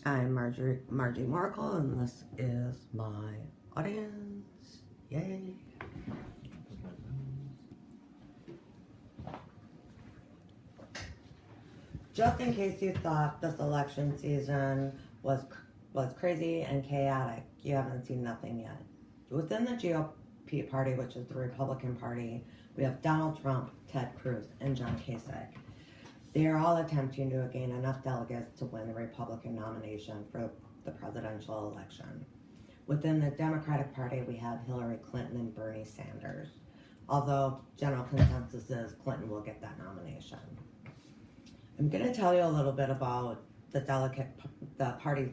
I'm Margie Markle, and this is my audience. Yay! Just in case you thought this election season was crazy and chaotic, you haven't seen nothing yet. Within the GOP party, which is the Republican Party, we have Donald Trump, Ted Cruz, and John Kasich. They are all attempting to gain enough delegates to win the Republican nomination for the presidential election. Within the Democratic Party, we have Hillary Clinton and Bernie Sanders, although general consensus is Clinton will get that nomination. I'm going to tell you a little bit about the party's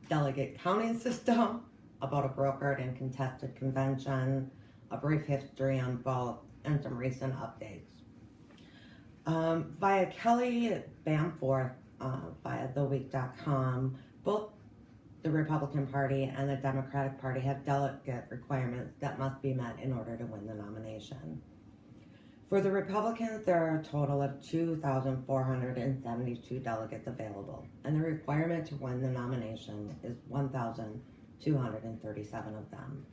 delegate counting system, about a brokered and contested convention, a brief history on both, and some recent updates. Via Kelly Bamforth, via TheWeek.com, both the Republican Party and the Democratic Party have delegate requirements that must be met in order to win the nomination. For the Republicans, there are a total of 2,472 delegates available, and the requirement to win the nomination is 1,237 of them.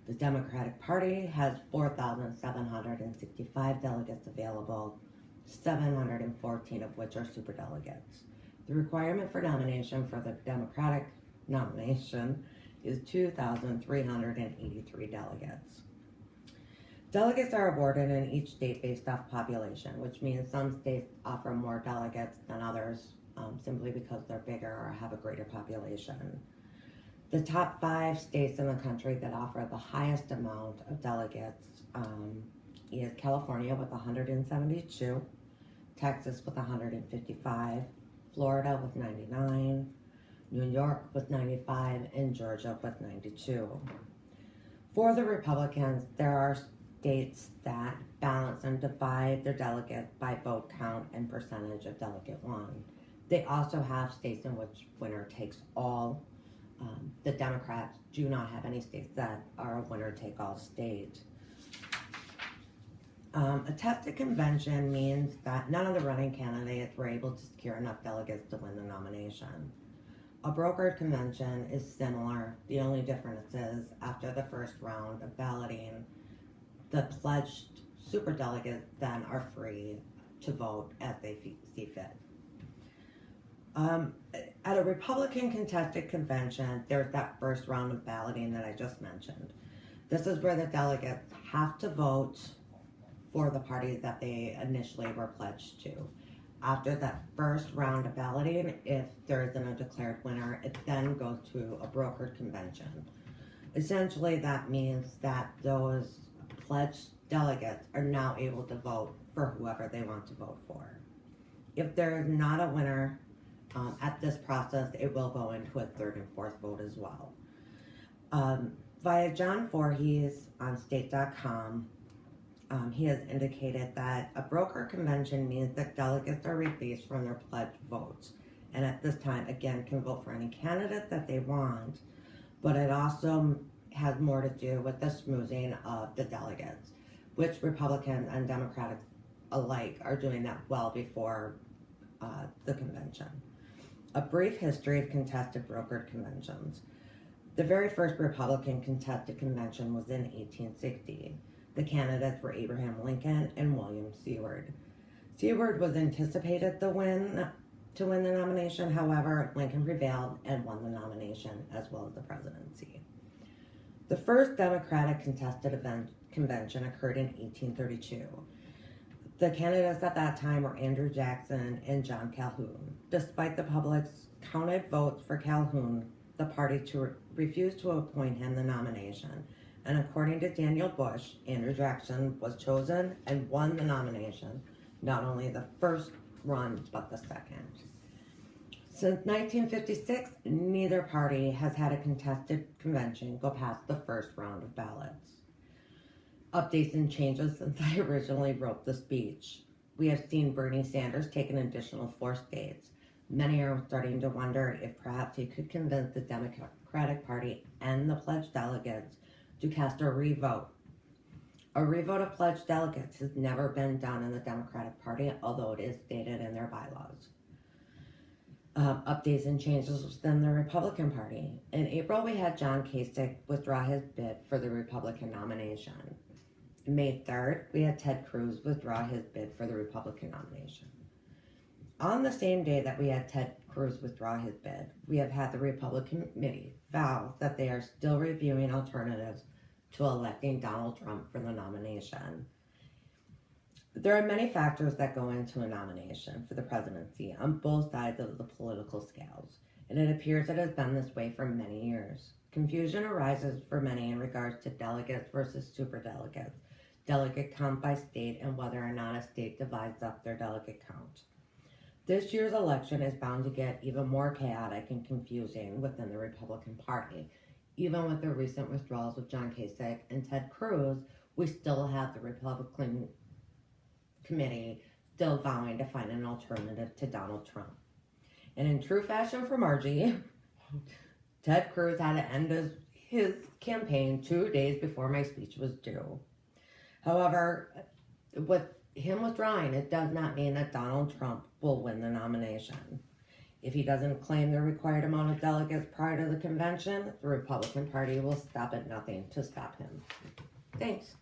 The Democratic Party has 4,765 delegates available, 714 of which are superdelegates. The requirement for nomination for the Democratic nomination is 2,383 delegates. Delegates are awarded in each state based off population, which means some states offer more delegates than others simply because they're bigger or have a greater population. The top 5 states in the country that offer the highest amount of delegates is California with 172, Texas with 155, Florida with 99, New York with 95, and Georgia with 92. For the Republicans, there are states that balance and divide their delegates by vote count and percentage of delegate won. They also have states in which winner takes all. The Democrats do not have any states that are a winner-take-all state. A tested convention means that none of the running candidates were able to secure enough delegates to win the nomination. A brokered convention is similar. The only difference is after the first round of balloting, the pledged superdelegates then are free to vote as they see fit. At a Republican contested convention, there's that first round of balloting that I just mentioned. This is where the delegates have to vote for the parties that they initially were pledged to. After that first round of balloting, if there isn't a declared winner, it then goes to a brokered convention. Essentially, that means that those pledged delegates are now able to vote for whoever they want to vote for. If there is not a winner at this process, it will go into a third and fourth vote as well. Via John Voorhees on state.com, he has indicated that a broker convention means that delegates are released from their pledged votes, and at this time, again, can vote for any candidate that they want, but it also has more to do with the schmoozing of the delegates, which Republicans and Democrats alike are doing that well before the convention. A brief history of contested brokered conventions. The very first Republican contested convention was in 1860. The candidates were Abraham Lincoln and William Seward. Seward was anticipated to win the nomination. However, Lincoln prevailed and won the nomination as well as the presidency. The first Democratic contested convention occurred in 1832. The candidates at that time were Andrew Jackson and John Calhoun. Despite the public's counted votes for Calhoun, the party refused to appoint him the nomination. And according to Daniel Bush, Andrew Jackson was chosen and won the nomination, not only the first run, but the second. Since 1956, neither party has had a contested convention go past the first round of ballots. Updates and changes since I originally wrote the speech. We have seen Bernie Sanders take an additional 4 states. Many are starting to wonder if perhaps he could convince the Democratic Party and the pledged delegates to cast a revote. A revote of pledged delegates has never been done in the Democratic Party, although it is stated in their bylaws. updates and changes within the Republican Party. In April, we had John Kasich withdraw his bid for the Republican nomination. May 3rd, we had Ted Cruz withdraw his bid for the Republican nomination. On the same day that we had Ted Cruz withdraw his bid, we have had the Republican committee vow that they are still reviewing alternatives to electing Donald Trump for the nomination. There are many factors that go into a nomination for the presidency on both sides of the political scales, and it appears it has been this way for many years. Confusion arises for many in regards to delegates versus superdelegates, delegate count by state, and whether or not a state divides up their delegate count. This year's election is bound to get even more chaotic and confusing within the Republican Party. Even with the recent withdrawals of John Kasich and Ted Cruz, we still have the Republican committee still vowing to find an alternative to Donald Trump. And in true fashion for Margie, Ted Cruz had to end his campaign 2 days before my speech was due. However, with him withdrawing, it does not mean that Donald Trump will win the nomination. If he doesn't claim the required amount of delegates prior to the convention, the Republican Party will stop at nothing to stop him. Thanks.